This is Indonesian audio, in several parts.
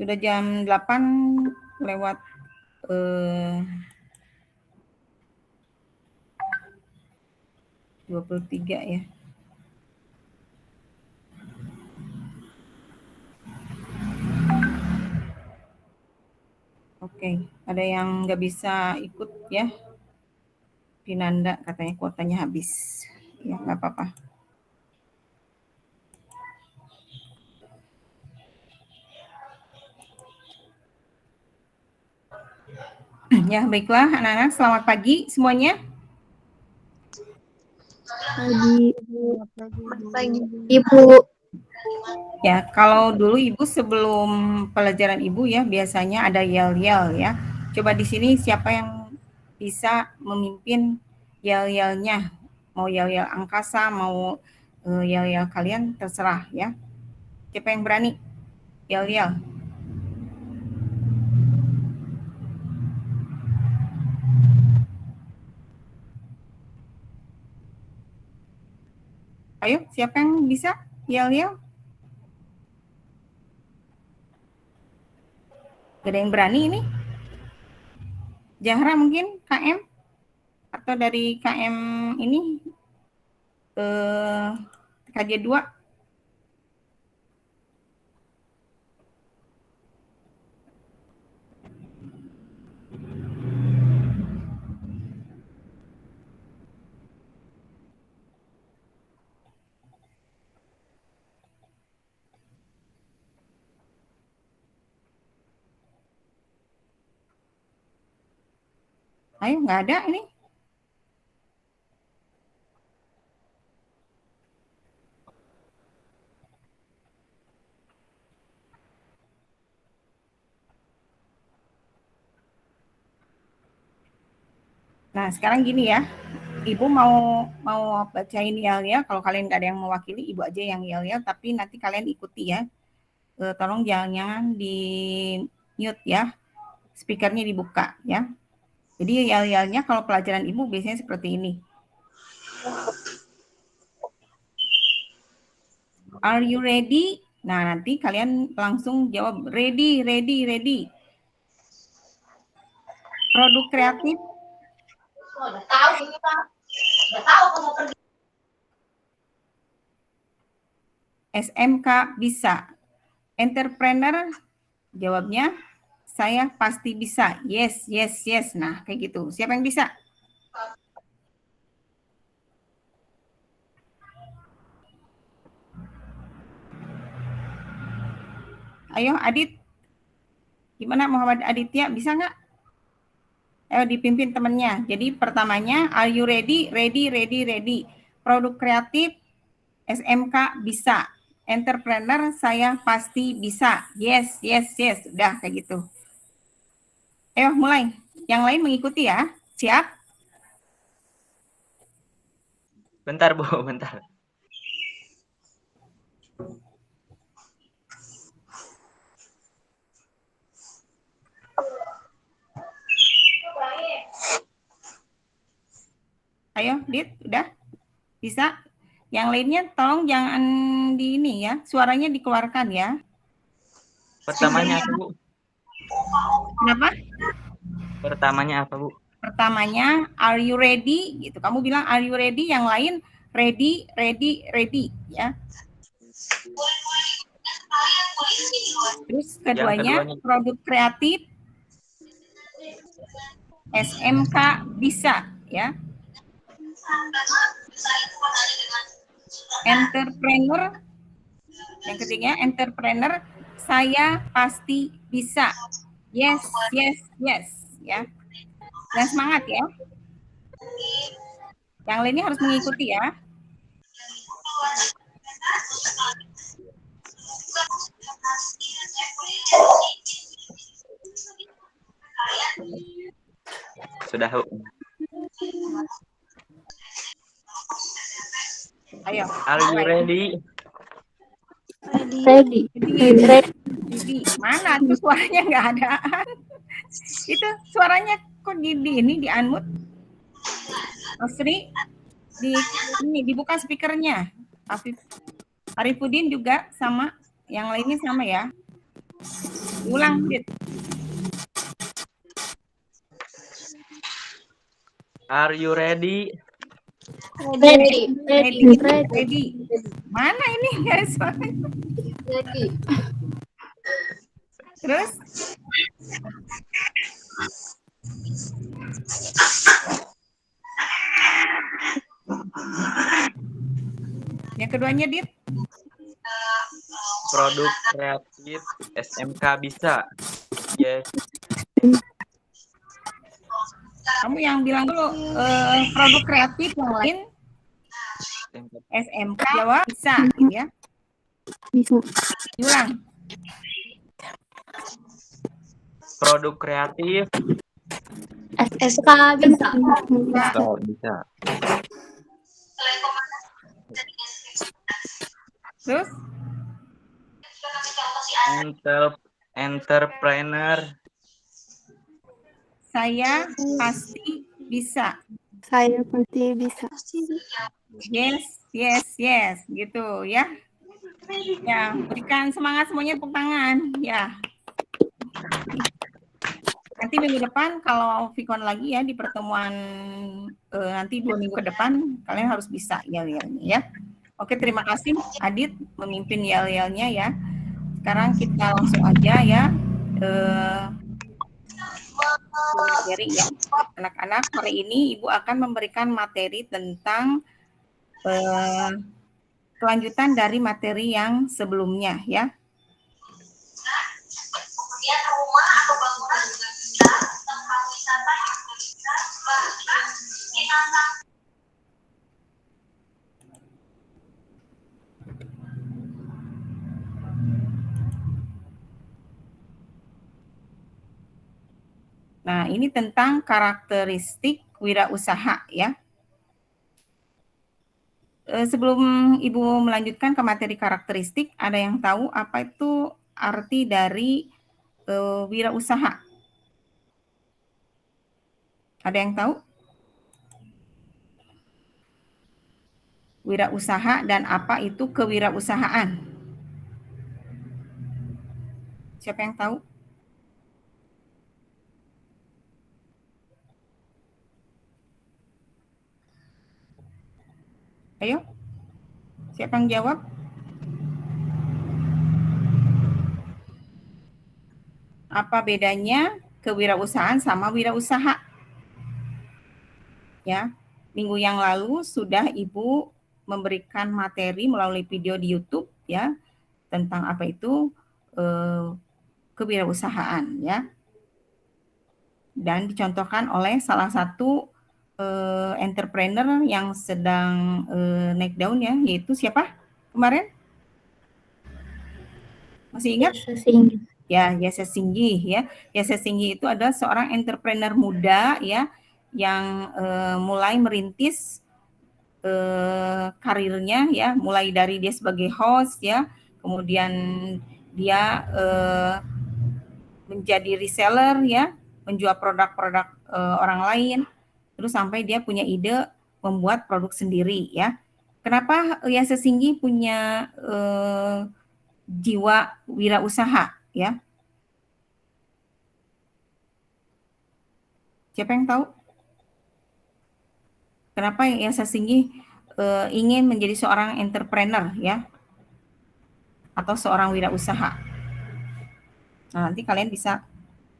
Sudah jam 8 lewat 23 ya. Oke, ada yang nggak bisa ikut ya. Pinanda katanya kuotanya habis. Ya, nggak apa-apa. Ya, baiklah anak-anak, selamat pagi semuanya. Pagi. Pagi, Ibu. Ya, kalau dulu Ibu sebelum pelajaran Ibu ya, biasanya ada yel-yel ya. Coba di sini siapa yang bisa memimpin yel-yelnya? Mau yel-yel angkasa, mau yel-yel kalian, terserah ya. Siapa yang berani? Yel-yel. Ayo, siapa yang bisa yel-yel? Gak ada yang berani ini? Zahra mungkin, KM? Atau dari KM ini, KJ 2? Ayo, nggak ada ini. Nah, sekarang gini ya. Ibu mau bacain yel-yel. Kalau kalian nggak ada yang mewakili, Ibu aja yang yel-yel. Tapi nanti kalian ikuti ya. Tolong jangan di mute ya. Speakernya dibuka ya. Jadi yel-yelnya kalau pelajaran Ibu biasanya seperti ini. Are you ready? Nah, nanti kalian langsung jawab ready, ready, ready. Produk kreatif. Udah tahu ini, Pak. Udah tahu kamu pergi. SMK bisa. Entrepreneur, jawabnya saya pasti bisa. Yes, yes, yes. Nah, kayak gitu. Siapa yang bisa? Ayo, Adit. Gimana Muhammad Aditya? Bisa nggak? Ayo dipimpin temennya. Jadi pertamanya, are you ready? Ready, ready, ready. Produk kreatif, SMK bisa. Entrepreneur, saya pasti bisa. Yes, yes, yes. Udah kayak gitu. Ayo mulai. Yang lain mengikuti ya. Siap? Bentar, Bu, bentar. Ayo, Dit, udah? Bisa? Yang lainnya tolong jangan di ini ya. Suaranya dikeluarkan ya. Pertamanya apa, Bu? Kenapa? Pertamanya apa, Bu? Pertamanya, are you ready? Gitu. Kamu bilang are you ready? Yang lain ready, ready, ready ya. Terus keduanya produk kreatif, SMK bisa ya. Entrepreneur, yang ketiga entrepreneur, saya pasti bisa. Yes, yes, yes ya. Dan semangat ya. Yang lainnya harus mengikuti ya. Sudah, Bu. Ayo. Are you ready? Ready. Ready. Mana tuh suaranya nggak ada? Itu suaranya kok di ini di unmute? Sri, ini dibuka speakernya. Arifudin juga sama, yang lainnya sama ya. Ulang, Dit. Are you ready? Ready. Ready. Mana ini guys? Ready. Terus? Yang keduanya, Dit. Produk kreatif SMK bisa. Yes. Kamu yang bilang dulu produk kreatif yang lain SMK. SMK jawab bisa, gitu ya. Bisa. Ulang. Produk kreatif SSK bisa. bisa. Terus? Entrepreneur Saya pasti bisa. Saya pasti bisa. Yes, gitu ya. Ya, berikan semangat semuanya, tepuk tangan. Ya. Nanti minggu depan kalau Vicon lagi ya di pertemuan nanti 2 minggu ke depan kalian harus bisa yel-yelnya ya. Oke, terima kasih Adit memimpin yel-yelnya ya. Sekarang kita langsung aja ya materi ya. Anak-anak, hari ini Ibu akan memberikan materi tentang kelanjutan dari materi yang sebelumnya ya. Kemudian rumah atau bangunan juga bisa, tempat wisata juga bisa, bahkan binatang. Nah, ini tentang karakteristik wirausaha ya. Sebelum Ibu melanjutkan ke materi karakteristik, ada yang tahu apa itu arti dari wirausaha? Ada yang tahu? Wirausaha dan apa itu kewirausahaan? Siapa yang tahu? Ayo, siapa yang jawab? Apa bedanya kewirausahaan sama wirausaha? Ya, minggu yang lalu sudah Ibu memberikan materi melalui video di YouTube ya tentang apa itu kewirausahaan ya. Dan dicontohkan oleh salah satu entrepreneur yang sedang naik daun ya, yaitu siapa kemarin? Masih ingat? Ya, Yese Singgi ya. Yese Singgi itu adalah seorang entrepreneur muda ya yang mulai merintis karirnya ya, mulai dari dia sebagai host ya, kemudian dia menjadi reseller ya, menjual produk-produk orang lain, terus sampai dia punya ide membuat produk sendiri ya. Kenapa Yase Singgi punya jiwa wirausaha ya? Siapa yang tahu? Kenapa Yase Singgi ingin menjadi seorang entrepreneur ya? Atau seorang wirausaha? Nah, nanti kalian bisa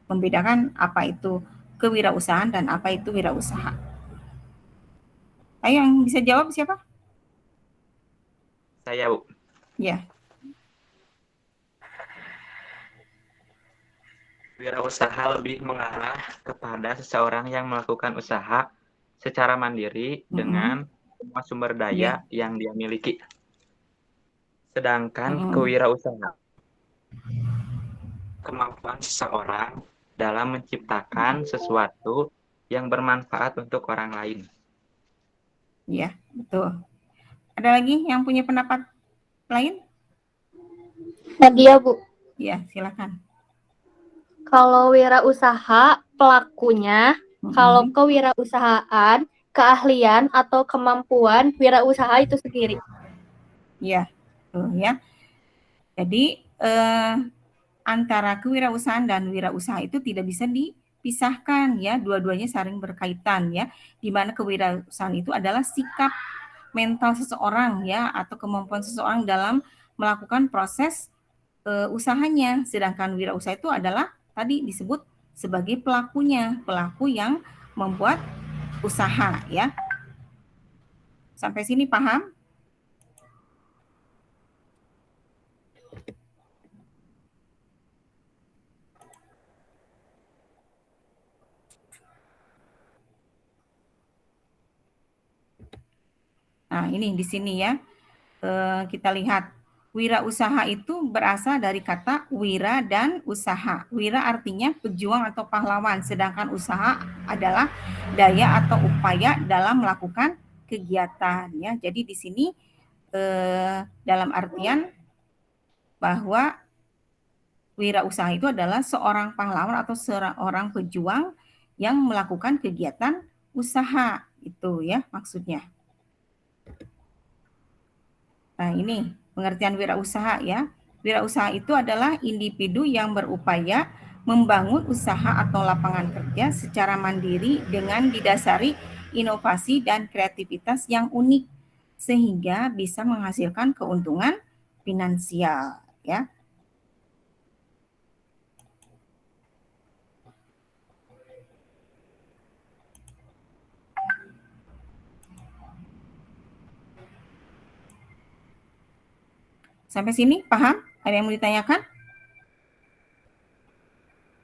membedakan apa itu kewirausahaan dan apa itu wirausaha. Ayo yang bisa jawab siapa? Saya, Bu. Ya. Wirausaha lebih mengarah kepada seseorang yang melakukan usaha secara mandiri dengan semua sumber daya yang dia miliki. Sedangkan kewirausahaan kemampuan seseorang dalam menciptakan sesuatu yang bermanfaat untuk orang lain. Ya, betul. Ada lagi yang punya pendapat lain? Nadia, Bu. Ya, silakan. Kalau wirausaha pelakunya, kalau kewirausahaan keahlian atau kemampuan wirausaha itu sendiri. Ya, tuh ya. Jadi antara kewirausahaan dan wirausaha itu tidak bisa dipisahkan ya, dua-duanya saling berkaitan ya, di mana kewirausahaan itu adalah sikap mental seseorang ya, atau kemampuan seseorang dalam melakukan proses usahanya, sedangkan wirausaha itu adalah tadi disebut sebagai pelakunya, pelaku yang membuat usaha ya. Sampai sini paham? Nah, ini di sini ya, kita lihat wirausaha itu berasal dari kata wira dan usaha. Wira artinya pejuang atau pahlawan, sedangkan usaha adalah daya atau upaya dalam melakukan kegiatan ya. Jadi di sini dalam artian bahwa wirausaha itu adalah seorang pahlawan atau seorang pejuang yang melakukan kegiatan usaha, itu ya maksudnya. Nah, ini pengertian wirausaha ya. Wirausaha itu adalah individu yang berupaya membangun usaha atau lapangan kerja secara mandiri dengan didasari inovasi dan kreativitas yang unik sehingga bisa menghasilkan keuntungan finansial ya. Sampai sini paham? Ada yang mau ditanyakan?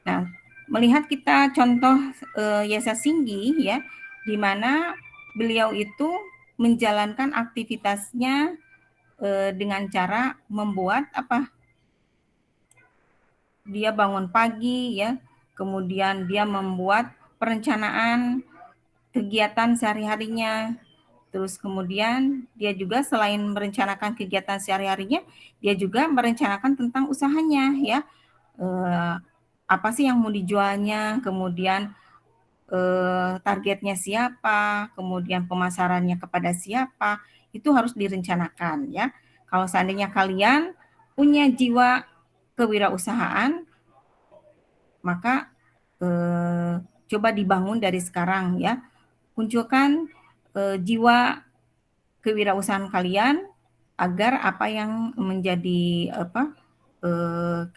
Nah, melihat kita contoh Yesa Singgi ya, di mana beliau itu menjalankan aktivitasnya dengan cara membuat apa? Dia bangun pagi ya, kemudian dia membuat perencanaan kegiatan sehari-harinya. Terus kemudian dia juga selain merencanakan kegiatan sehari-harinya, dia juga merencanakan tentang usahanya ya. Apa sih yang mau dijualnya, kemudian targetnya siapa, kemudian pemasarannya kepada siapa, itu harus direncanakan ya. Kalau seandainya kalian punya jiwa kewirausahaan, maka coba dibangun dari sekarang ya. Munculkan jiwa kewirausahaan kalian agar apa yang menjadi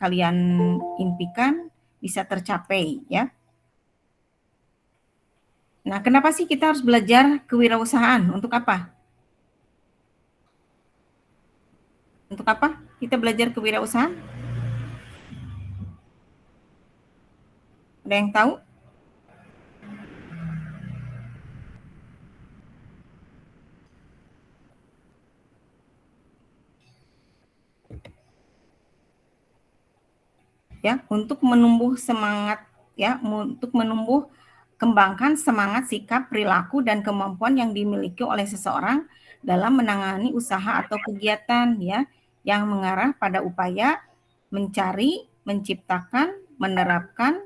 kalian impikan bisa tercapai ya. Nah, kenapa sih kita harus belajar kewirausahaan? Untuk apa? Untuk apa kita belajar kewirausahaan? Ada yang tahu? Ya, untuk menumbuh semangat ya, untuk menumbuh kembangkan semangat, sikap, perilaku dan kemampuan yang dimiliki oleh seseorang dalam menangani usaha atau kegiatan ya, yang mengarah pada upaya mencari, menciptakan, menerapkan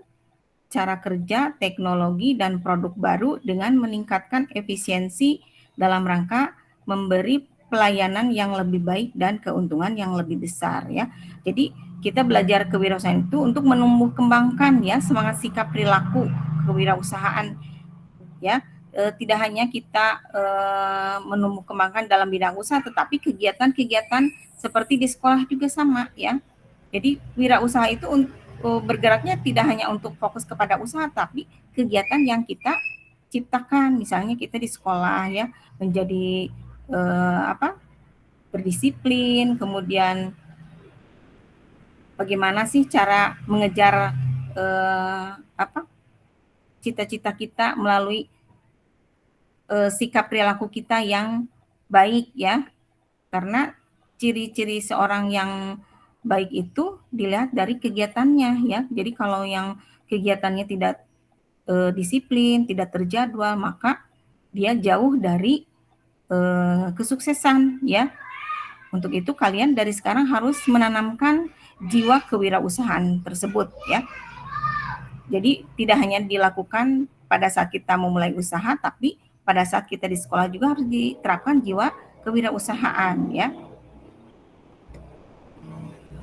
cara kerja, teknologi dan produk baru dengan meningkatkan efisiensi dalam rangka memberi pelayanan yang lebih baik dan keuntungan yang lebih besar ya. Jadi kita belajar kewirausahaan itu untuk menumbuh kembangkan ya semangat, sikap, perilaku kewirausahaan ya. Tidak hanya kita menumbuh kembangkan dalam bidang usaha, tetapi kegiatan-kegiatan seperti di sekolah juga sama ya. Jadi wirausaha itu bergeraknya tidak hanya untuk fokus kepada usaha, tapi kegiatan yang kita ciptakan. Misalnya kita di sekolah ya menjadi berdisiplin, kemudian bagaimana sih cara mengejar cita-cita kita melalui sikap perilaku kita yang baik ya. Karena ciri-ciri seorang yang baik itu dilihat dari kegiatannya ya. Jadi kalau yang kegiatannya tidak disiplin, tidak terjadwal, maka dia jauh dari kesuksesan ya. Untuk itu kalian dari sekarang harus menanamkan jiwa kewirausahaan tersebut ya. Jadi tidak hanya dilakukan pada saat kita memulai usaha, tapi pada saat kita di sekolah juga harus diterapkan jiwa kewirausahaan ya.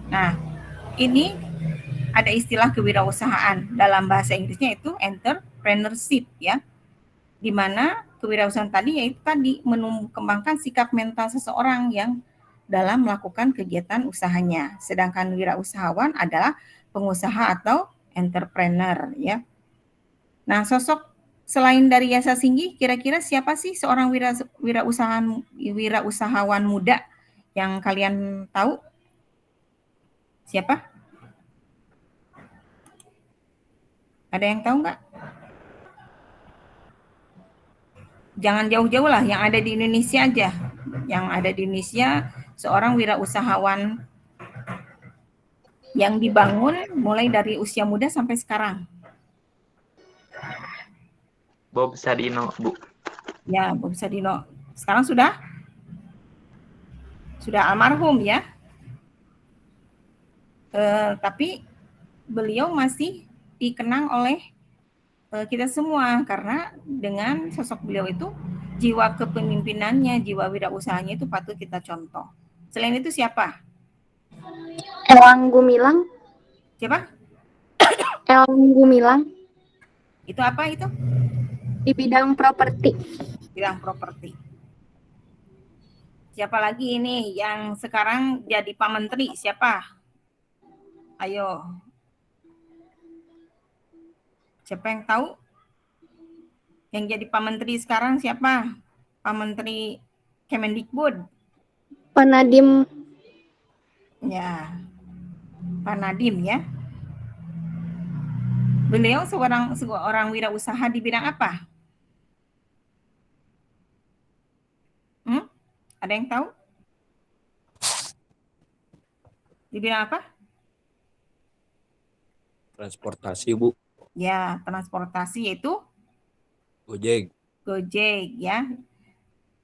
Nah, ini ada istilah kewirausahaan. Dalam bahasa Inggrisnya itu entrepreneurship ya. Di mana kewirausahaan tadi yaitu tadi kembangkan sikap mental seseorang yang dalam melakukan kegiatan usahanya. Sedangkan wirausahawan adalah pengusaha atau entrepreneur ya. Nah, sosok selain dari Yasa Singgi, kira-kira siapa sih seorang wirausahawan muda yang kalian tahu? Siapa? Ada yang tahu nggak? Jangan jauh-jauh lah, yang ada di Indonesia aja. Yang ada di Indonesia, seorang wirausahawan yang dibangun mulai dari usia muda sampai sekarang. Bob Sadino, Bu. Ya, Bob Sadino. Sekarang sudah almarhum ya. Tapi beliau masih dikenang oleh kita semua karena dengan sosok beliau itu jiwa kepemimpinannya, jiwa wirausahanya itu patut kita contoh. Selain itu siapa? Elang Gumilang. Siapa? Elang Gumilang Itu apa itu? di bidang properti. Bidang properti. Siapa lagi ini yang sekarang jadi Pak Menteri? Siapa? Ayo. Siapa yang tahu? Yang jadi Pak Menteri sekarang siapa? Pak Menteri Kemendikbud. Pak Nadiem. Ya. Pak Nadiem ya. Beliau seorang wirausaha di bidang apa? Ada yang tahu? Di bidang apa? Transportasi, Bu. Ya, transportasi yaitu Gojek. Gojek ya.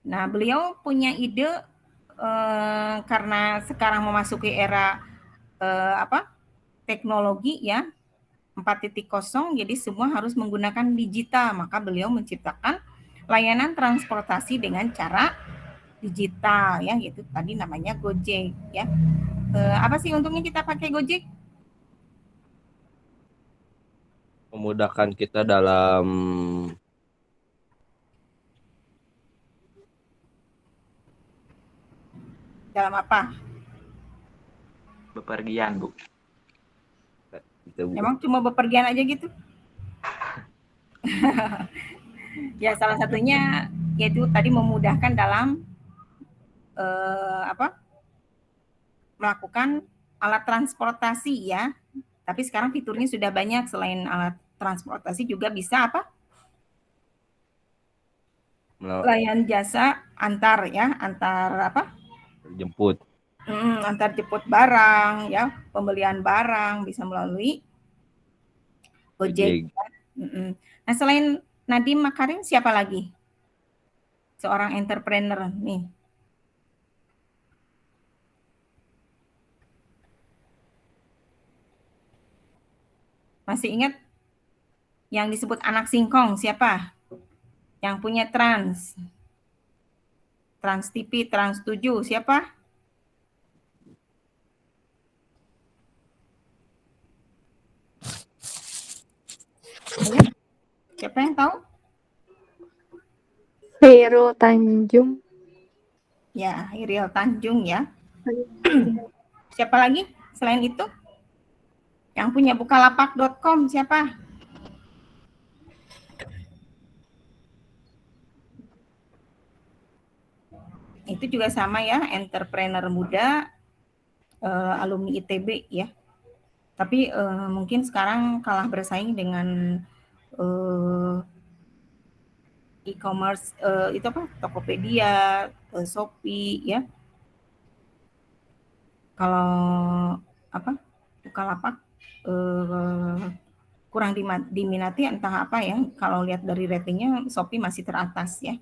Nah, beliau punya ide karena sekarang memasuki era teknologi ya 4.0, jadi semua harus menggunakan digital. Maka beliau menciptakan layanan transportasi dengan cara digital ya, yaitu tadi namanya Gojek ya. Apa sih untungnya kita pakai Gojek? Memudahkan kita dalam apa? Bepergian, Bu. gitu, Bu. Emang cuma bepergian aja gitu? Ya, salah satunya yaitu tadi memudahkan dalam melakukan alat transportasi ya. Tapi sekarang fiturnya sudah banyak, selain alat transportasi juga bisa apa? Layan jasa antar apa? Jemput. Antar jemput barang ya, pembelian barang bisa melalui Gojek. Nah, selain Nadiem Makarim siapa lagi? Seorang entrepreneur nih. Masih ingat yang disebut anak singkong siapa? Yang punya Trans TV, Trans 7 siapa? Siapa yang tahu? Hairil Tanjung. Ya, Hairil Tanjung ya. Siapa lagi selain itu? Yang punya bukalapak.com siapa? Itu juga sama ya, entrepreneur muda, alumni ITB ya. Tapi mungkin sekarang kalah bersaing dengan e-commerce itu apa? Tokopedia, Shopee ya. Kalau apa? Bukalapak kurang diminati entah apa ya. Kalau lihat dari ratingnya Shopee masih teratas ya.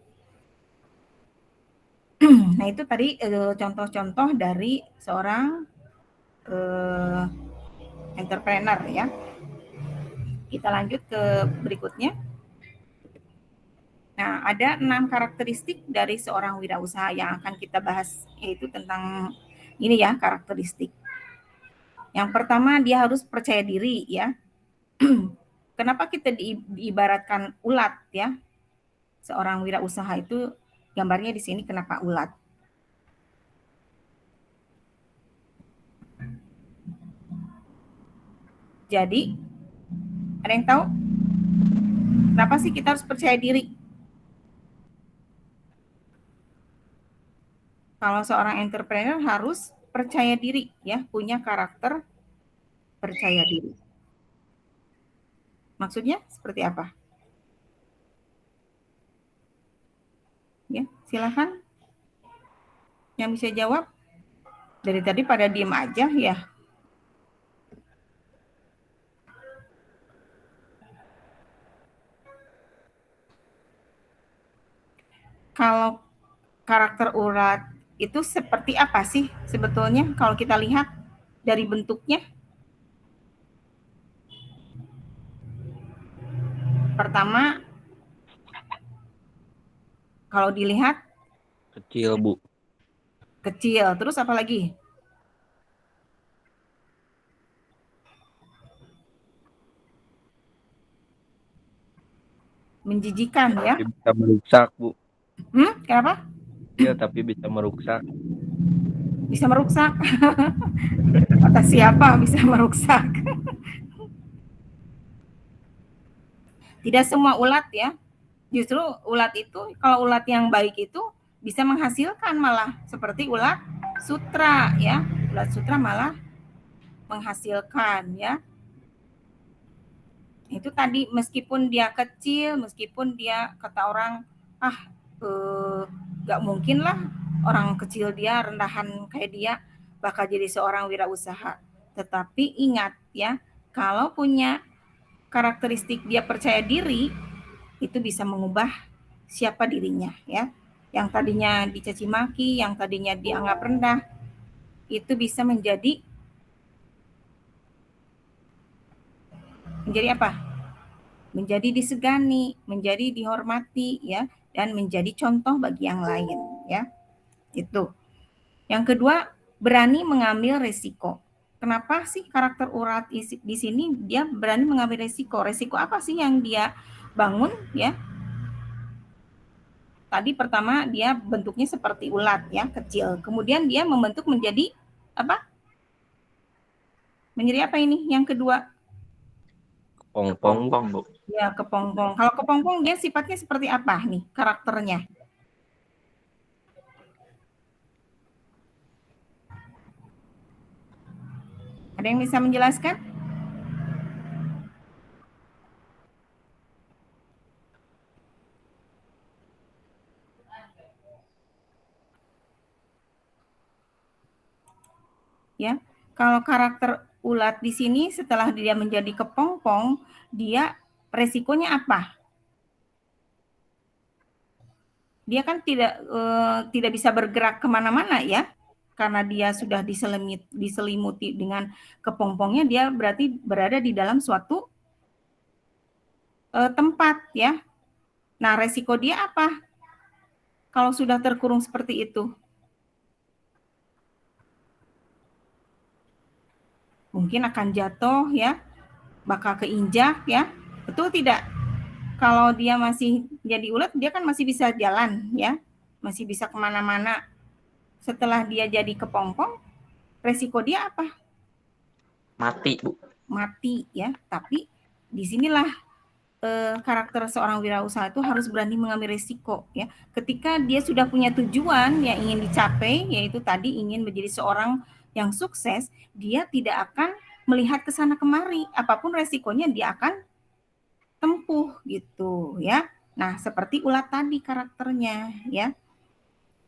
Nah, itu tadi contoh-contoh dari seorang entrepreneur ya. Kita lanjut ke berikutnya. Nah, ada 6 karakteristik dari seorang wirausaha yang akan kita bahas, yaitu tentang ini ya, karakteristik. Yang pertama dia harus percaya diri ya. Kenapa kita diibaratkan ulat ya? Seorang wirausaha itu gambarnya di sini kenapa ulat? Jadi, ada yang tahu? Kenapa sih kita harus percaya diri? Kalau seorang entrepreneur harus percaya diri, ya, punya karakter percaya diri. Maksudnya seperti apa? Ya, silakan. Yang bisa jawab? Dari tadi pada diem aja ya. Kalau karakter urat itu seperti apa sih sebetulnya kalau kita lihat dari bentuknya? Pertama, kalau dilihat Kecil, Bu. kecil, terus apa lagi? Menjijikan ya. Tapi bisa merusak, Bu. Kenapa? Iya, tapi bisa merusak. Bisa merusak. Kata siapa bisa merusak? Tidak semua ulat ya. Justru ulat itu, kalau ulat yang baik itu bisa menghasilkan malah seperti ulat sutra ya. Ulat sutra malah menghasilkan ya. Itu tadi meskipun dia kecil, meskipun dia kata orang gak mungkin lah orang kecil dia, rendahan kayak dia bakal jadi seorang wirausaha. Tetapi ingat ya, kalau punya karakteristik dia percaya diri, itu bisa mengubah siapa dirinya ya. Yang tadinya dicaci maki, yang tadinya dianggap rendah, itu bisa menjadi apa? Menjadi disegani, menjadi dihormati ya, dan menjadi contoh bagi yang lain ya. Itu. Yang kedua, berani mengambil resiko. Kenapa sih karakter urat di sini dia berani mengambil resiko? Resiko apa sih yang dia bangun ya? Tadi pertama dia bentuknya seperti ulat ya, kecil. Kemudian dia membentuk menjadi apa? Menjadi apa ini? Yang kedua? Kepompong, Bu. Ya, kepompong. Kalau kepompong dia sifatnya seperti apa nih karakternya? Ada yang bisa menjelaskan? Ya, kalau karakter ulat di sini setelah dia menjadi kepompong, dia resikonya apa? Dia kan tidak bisa bergerak kemana-mana ya, karena dia sudah diselimuti dengan kepompongnya, dia berarti berada di dalam suatu tempat ya. Nah, resiko dia apa? Kalau sudah terkurung seperti itu? Mungkin akan jatuh ya, bakal keinjak ya. Betul tidak? Kalau dia masih jadi ulat, dia kan masih bisa jalan ya, masih bisa kemana-mana. Setelah dia jadi kepompong, resiko dia apa? Mati, Bu. Mati ya. Tapi disinilah karakter seorang wirausaha itu harus berani mengambil resiko ya. Ketika dia sudah punya tujuan yang ingin dicapai, yaitu tadi ingin menjadi seorang yang sukses, dia tidak akan melihat ke sana kemari. Apapun resikonya dia akan tempuh gitu ya. Nah, seperti ulat tadi karakternya ya.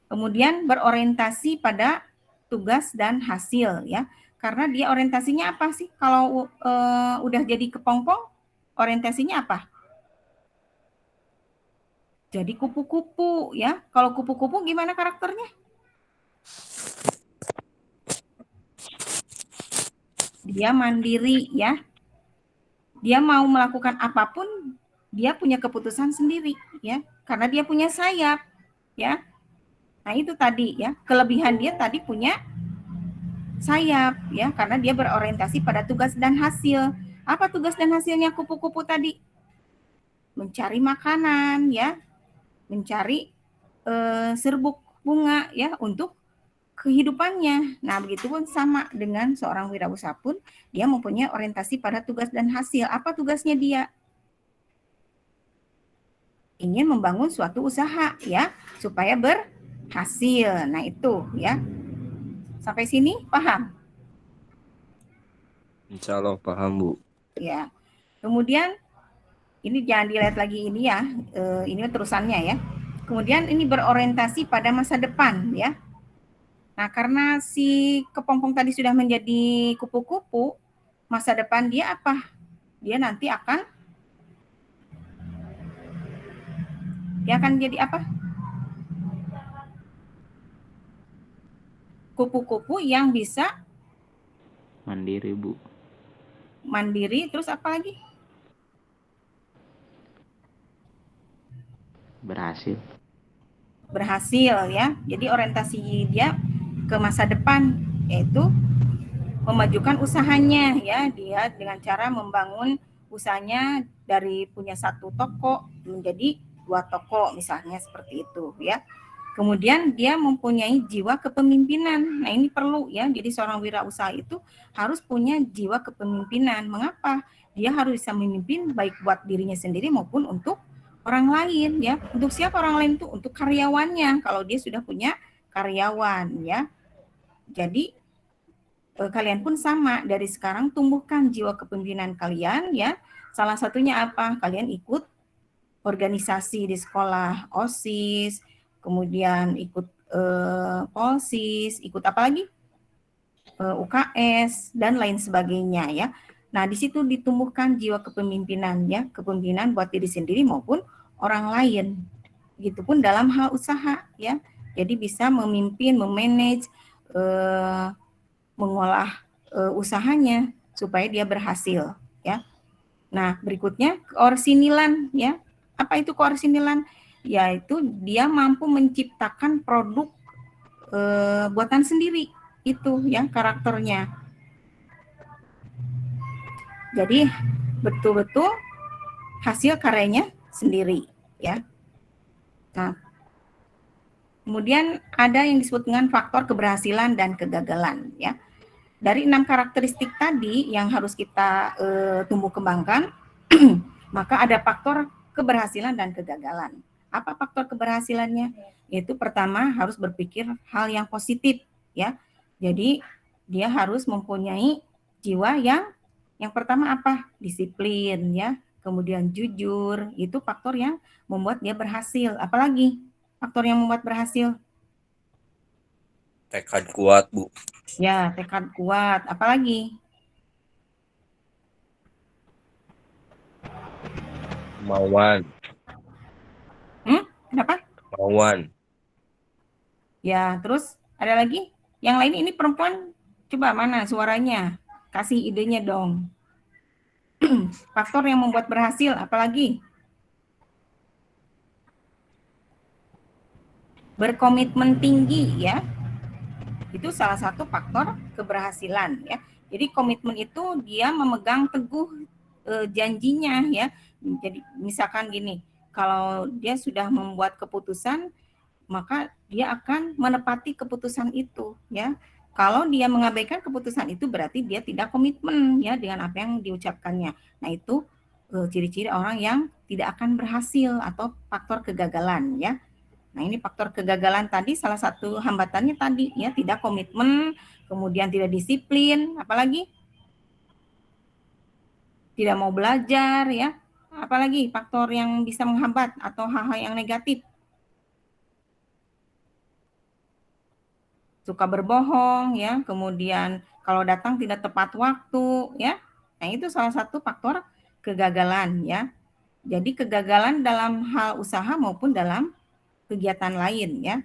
Kemudian berorientasi pada tugas dan hasil ya. Karena dia orientasinya apa sih? Kalau udah jadi kepompong, orientasinya apa? Jadi kupu-kupu ya. Kalau kupu-kupu gimana karakternya? Dia mandiri ya. Dia mau melakukan apapun, dia punya keputusan sendiri ya. Karena dia punya sayap ya. Nah, itu tadi ya. Kelebihan dia tadi punya sayap ya, karena dia berorientasi pada tugas dan hasil. Apa tugas dan hasilnya kupu-kupu tadi? Mencari makanan ya, mencari serbuk bunga ya untuk kehidupannya. Nah, begitupun sama dengan seorang wirausaha pun, dia mempunyai orientasi pada tugas dan hasil. Apa tugasnya dia? Ingin membangun suatu usaha ya, supaya berhasil. Nah, itu ya. Sampai sini paham? Insya Allah paham, Bu. Ya. Kemudian ini jangan dilihat lagi ini ya, ini terusannya ya. Kemudian ini berorientasi pada masa depan ya. Nah, karena si kepompong tadi sudah menjadi kupu-kupu, masa depan dia apa? Dia nanti akan jadi apa? Kupu-kupu yang bisa Mandiri, Bu. mandiri, terus apa lagi? Berhasil ya. Jadi orientasi dia ke masa depan, yaitu memajukan usahanya ya, dia dengan cara membangun usahanya dari punya satu toko menjadi 2 toko misalnya, seperti itu ya. Kemudian dia mempunyai jiwa kepemimpinan. Nah, ini perlu ya. Jadi seorang wirausaha itu harus punya jiwa kepemimpinan. Mengapa? Dia harus bisa memimpin baik buat dirinya sendiri maupun untuk orang lain ya. Untuk siapa orang lain itu? Untuk karyawannya. Kalau dia sudah punya karyawan ya. Jadi kalian pun sama, dari sekarang tumbuhkan jiwa kepemimpinan kalian ya. Salah satunya apa? Kalian ikut organisasi di sekolah, OSIS, kemudian ikut Polsis, ikut apa lagi? UKS dan lain sebagainya ya. Nah, di situ ditumbuhkan jiwa kepemimpinan ya, kepemimpinan buat diri sendiri maupun orang lain. Begitupun dalam hal usaha ya. Jadi bisa memimpin, memanage, mengolah usahanya supaya dia berhasil ya. Nah, berikutnya keorsinilan ya. Apa itu keorsinilan? Yaitu dia mampu menciptakan produk buatan sendiri, itu ya karakternya. Jadi betul-betul hasil karyanya sendiri ya. Nah, kemudian ada yang disebut dengan faktor keberhasilan dan kegagalan ya. Dari 6 karakteristik tadi yang harus kita tumbuh kembangkan, maka ada faktor keberhasilan dan kegagalan. Apa faktor keberhasilannya? Yaitu pertama harus berpikir hal yang positif ya. Jadi dia harus mempunyai jiwa yang pertama apa? Disiplin ya. Kemudian jujur, itu faktor yang membuat dia berhasil. Apalagi faktor yang membuat berhasil? Tekad kuat, Bu. Ya, tekad kuat. Apalagi? Kemauan. Kenapa? Kemauan. Ya, terus ada lagi? Yang lain ini perempuan, coba mana suaranya? Kasih idenya dong. Faktor yang membuat berhasil, apalagi? Berkomitmen tinggi ya. Itu salah satu faktor keberhasilan ya. Jadi komitmen itu dia memegang teguh janjinya ya. Jadi misalkan gini, kalau dia sudah membuat keputusan, maka dia akan menepati keputusan itu ya. Kalau dia mengabaikan keputusan itu berarti dia tidak komitmen ya dengan apa yang diucapkannya. Nah, itu ciri-ciri orang yang tidak akan berhasil atau faktor kegagalan ya. Nah, ini faktor kegagalan tadi salah satu hambatannya tadi ya, tidak komitmen, kemudian tidak disiplin, apalagi tidak mau belajar ya. Apalagi faktor yang bisa menghambat atau hal-hal yang negatif. Suka berbohong ya, kemudian kalau datang tidak tepat waktu ya. Nah, itu salah satu faktor kegagalan ya. Jadi kegagalan dalam hal usaha maupun dalam kegiatan lain ya.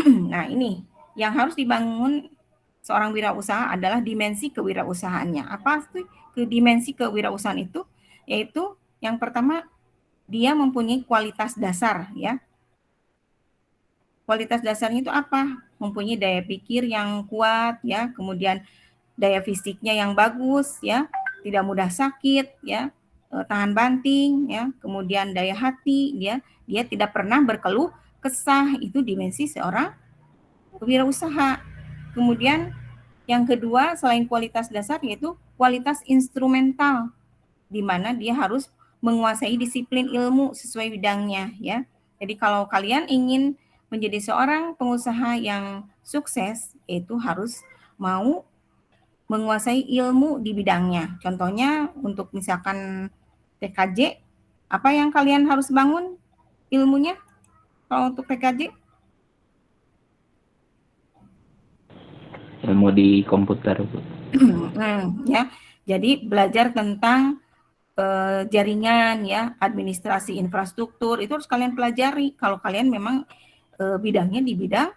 Nah, ini yang harus dibangun seorang wirausaha adalah dimensi kewirausahaannya. Apa sih dimensi kewirausahaan itu? Yaitu yang pertama dia mempunyai kualitas dasar ya. Kualitas dasarnya itu apa? mempunyai daya pikir yang kuat ya, kemudian daya fisiknya yang bagus ya, tidak mudah sakit ya, tahan banting ya, kemudian daya hati dia tidak pernah berkeluh kesah, itu dimensi seorang wirausaha. Kemudian yang kedua selain kualitas dasar yaitu kualitas instrumental, di mana dia harus menguasai disiplin ilmu sesuai bidangnya ya. Jadi kalau kalian ingin menjadi seorang pengusaha yang sukses, itu harus mau menguasai ilmu di bidangnya. Contohnya untuk misalkan TKJ, apa yang kalian harus bangun ilmunya kalau untuk TKJ? Ilmu di komputer, Bu. Ya, jadi belajar tentang jaringan ya, administrasi infrastruktur itu harus kalian pelajari kalau kalian memang bidangnya di bidang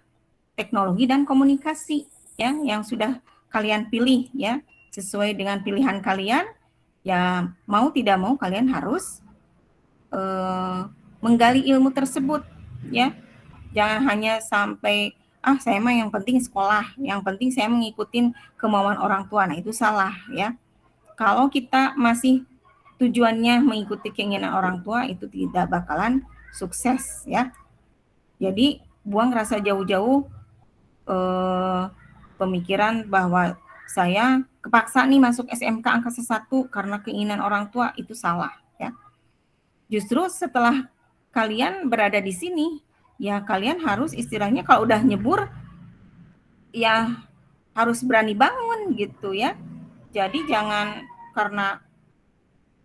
teknologi dan komunikasi ya, yang sudah kalian pilih ya, sesuai dengan pilihan kalian ya, mau tidak mau kalian harus menggali ilmu tersebut ya. Jangan hanya sampai saya mah yang penting sekolah, yang penting saya mengikuti kemauan orang tua. Nah, itu salah ya. Kalau kita masih tujuannya mengikuti keinginan orang tua, itu tidak bakalan sukses ya. Jadi buang rasa jauh-jauh pemikiran bahwa saya kepaksa nih masuk SMK Angkasa 1 karena keinginan orang tua, itu salah ya. Justru setelah kalian berada di sini, ya kalian harus istilahnya kalau udah nyebur ya harus berani bangun gitu ya. Jadi jangan karena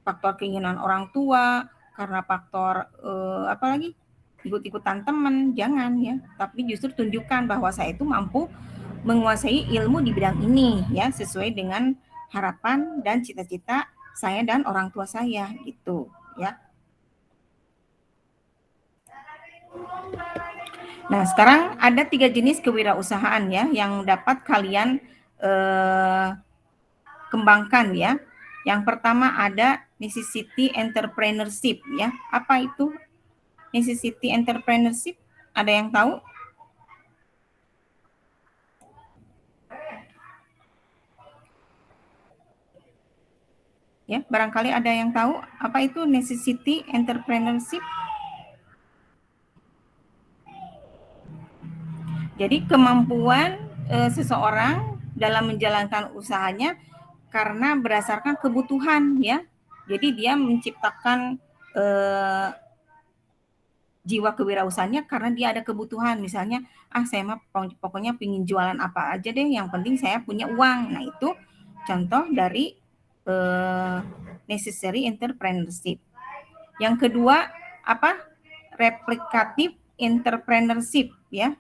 faktor keinginan orang tua, karena faktor apalagi ikut-ikutan teman, jangan ya. Tapi justru tunjukkan bahwa saya itu mampu menguasai ilmu di bidang ini ya, sesuai dengan harapan dan cita-cita saya dan orang tua saya gitu ya. Nah, sekarang ada 3 jenis kewirausahaan ya yang dapat kalian kembangkan ya. Yang pertama ada necessity entrepreneurship ya. Apa itu necessity entrepreneurship? Ada yang tahu? Ya, barangkali ada yang tahu apa itu necessity entrepreneurship? Jadi kemampuan seseorang dalam menjalankan usahanya karena berdasarkan kebutuhan ya. Jadi dia menciptakan jiwa kewirausahaannya karena dia ada kebutuhan. Misalnya, saya mah pokoknya pengen jualan apa aja deh, yang penting saya punya uang. Nah, itu contoh dari necessary entrepreneurship. Yang kedua, apa? Replicative entrepreneurship ya.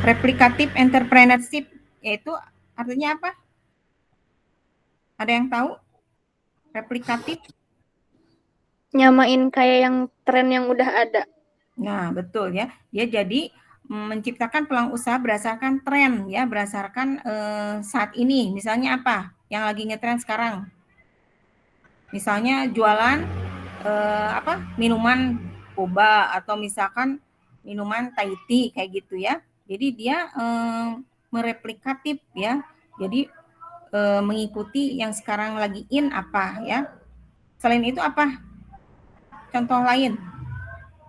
Replicative entrepreneurship yaitu artinya apa? Ada yang tahu? Replikatif? Nyamain kayak yang tren yang udah ada. Nah, betul ya. Dia jadi menciptakan peluang usaha berdasarkan tren ya, berdasarkan saat ini. Misalnya apa? Yang lagi ngetren sekarang. Misalnya jualan minuman boba atau misalkan minuman Thai tea kayak gitu ya. Jadi dia mereplikatif ya. Jadi mengikuti yang sekarang lagi in apa ya. Selain itu apa? Contoh lain.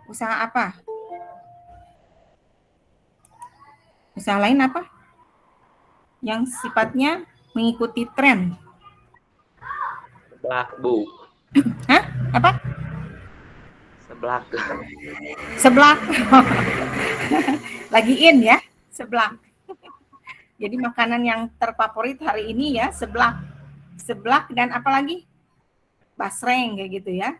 Usaha apa? Usaha lain apa? Yang sifatnya mengikuti tren. Seblak, Bu. Hah? Apa? Seblak. Seblak. Lagi in ya, seblak. Jadi makanan yang terfavorit hari ini ya, seblak. Seblak dan apa lagi? Basreng kayak gitu ya.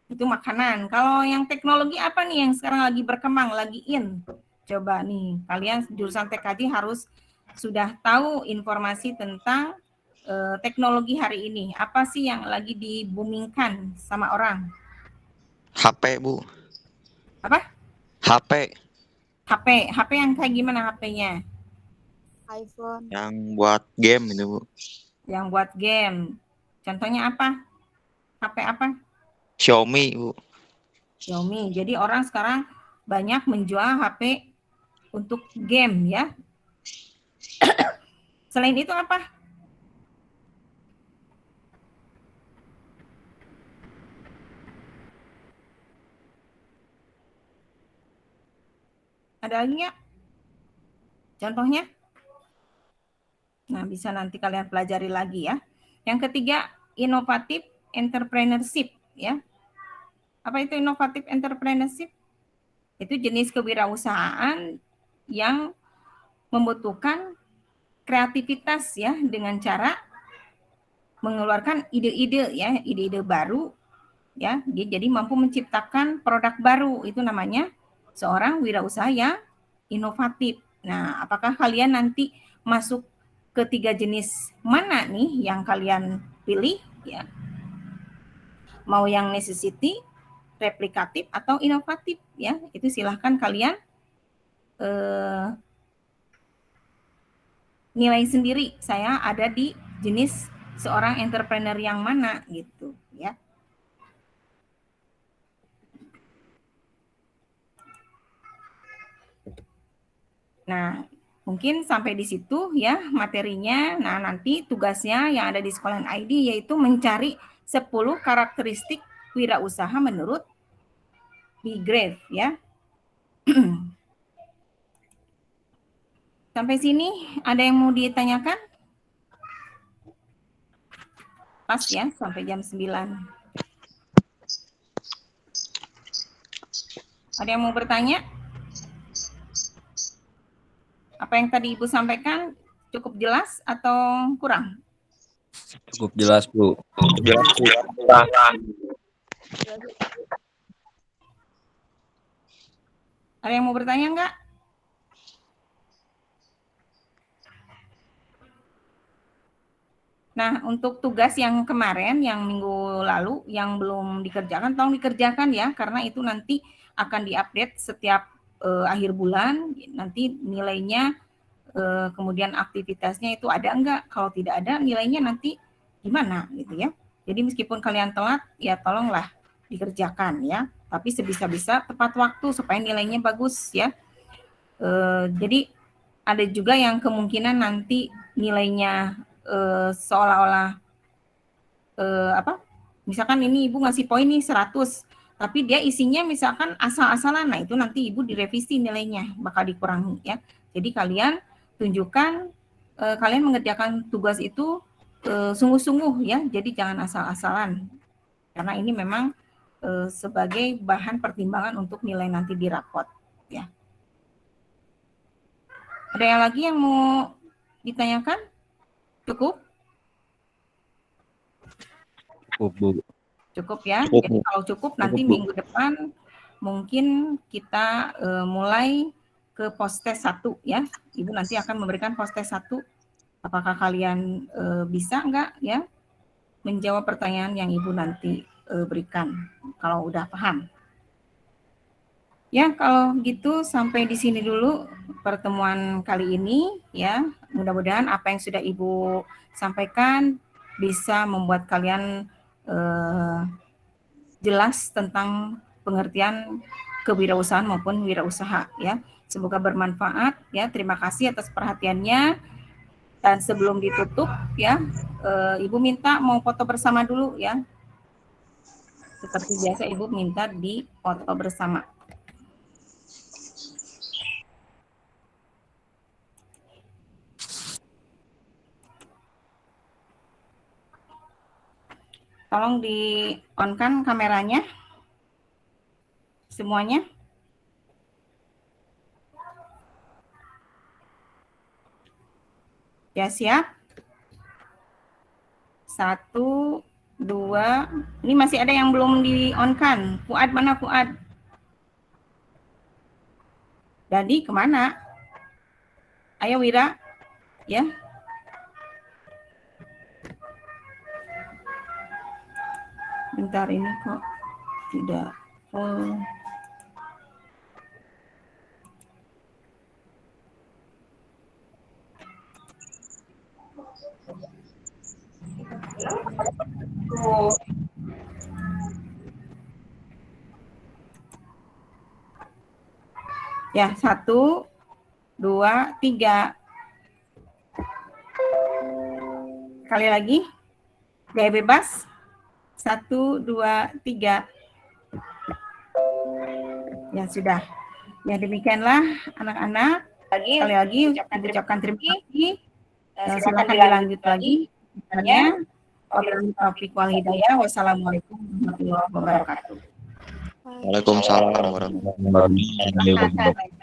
Itu makanan. Kalau yang teknologi apa nih yang sekarang lagi berkembang, lagi in? Coba nih, kalian jurusan TKJ harus sudah tahu informasi tentang teknologi hari ini. Apa sih yang lagi dibumingkan sama orang? HP, Bu. Apa? HP HP yang kayak gimana HP-nya? iPhone. yang buat game itu, Bu. Yang buat game. Contohnya apa? HP apa? Xiaomi, Bu. Xiaomi. Jadi orang sekarang banyak menjual HP untuk game ya. Selain itu apa? Ada lagi nggak? Contohnya? Nah, bisa nanti kalian pelajari lagi ya. Yang ketiga, inovatif entrepreneurship ya. Apa itu inovatif entrepreneurship? Itu jenis kewirausahaan yang membutuhkan kreativitas ya dengan cara mengeluarkan ide-ide ya, ide-ide baru ya. Dia jadi mampu menciptakan produk baru. Itu namanya seorang wirausaha yang inovatif. Nah, apakah kalian nanti masuk ketiga jenis mana nih yang kalian pilih ya? Mau yang necessity, replikatif atau inovatif ya? Itu silahkan kalian nilai sendiri. Saya ada di jenis seorang entrepreneur yang mana gitu ya. Nah, mungkin sampai di situ ya materinya. Nah, nanti tugasnya yang ada di Sekolahan ID yaitu mencari 10 karakteristik wirausaha menurut Bgrave ya. Sampai sini ada yang mau ditanyakan? Pas ya, sampai jam 9. Ada yang mau bertanya? Apa yang tadi Ibu sampaikan cukup jelas atau kurang? Cukup jelas, Bu. Jelas, Bu. Ada yang mau bertanya enggak? Nah, untuk tugas yang kemarin, yang minggu lalu, yang belum dikerjakan, tolong dikerjakan ya, karena itu nanti akan diupdate setiap akhir bulan, nanti nilainya, kemudian aktivitasnya itu ada enggak, kalau tidak ada nilainya nanti gimana gitu ya. Jadi meskipun kalian telat, ya tolonglah dikerjakan ya, tapi sebisa-bisa tepat waktu supaya nilainya bagus ya. Jadi ada juga yang kemungkinan nanti nilainya seolah-olah misalkan ini Ibu ngasih poin nih 100, tapi dia isinya misalkan asal-asalan, nah itu nanti Ibu direvisi nilainya, bakal dikurangi ya. Jadi kalian tunjukkan kalian mengerjakan tugas itu sungguh-sungguh ya, jadi jangan asal-asalan. Karena ini memang sebagai bahan pertimbangan untuk nilai nanti di rapot ya. Ada yang lagi yang mau ditanyakan? Cukup? Cukup, Bu. Cukup ya. Cukup, Jadi Bu. kalau cukup nanti Cukup, Bu. minggu depan mungkin kita mulai ke post-test 1 ya. Ibu nanti akan memberikan post-test 1. Apakah kalian bisa enggak ya menjawab pertanyaan yang Ibu nanti berikan kalau udah paham. Ya, kalau gitu sampai di sini dulu pertemuan kali ini ya. Mudah-mudahan apa yang sudah Ibu sampaikan bisa membuat kalian jelas tentang pengertian kewirausahaan maupun wirausaha ya. Semoga bermanfaat ya. Terima kasih atas perhatiannya. Dan sebelum ditutup ya, Ibu minta mau foto bersama dulu ya. Seperti biasa Ibu minta di foto bersama. Tolong di-on-kan kameranya. Semuanya. Ya, siap. 1, 2. Ini masih ada yang belum di-on-kan. Fuad, mana Fuad? Dadi, kemana? Ayo Wira. Ya. Bentar, ini kok tidak full. Ya, 1, 2, 3. Kali lagi. Gaya bebas. 1, 2, 3. Ya, sudah. Ya, demikianlah anak-anak. Sekali lagi ucapkan terima kasih. Silakan dilanjut lagi. Wabillahi taufiq wal hidayah. Wassalamualaikum warahmatullahi wabarakatuh. Waalaikumsalam warahmatullahi wabarakatuh. Warahmatullahi wabarakatuh.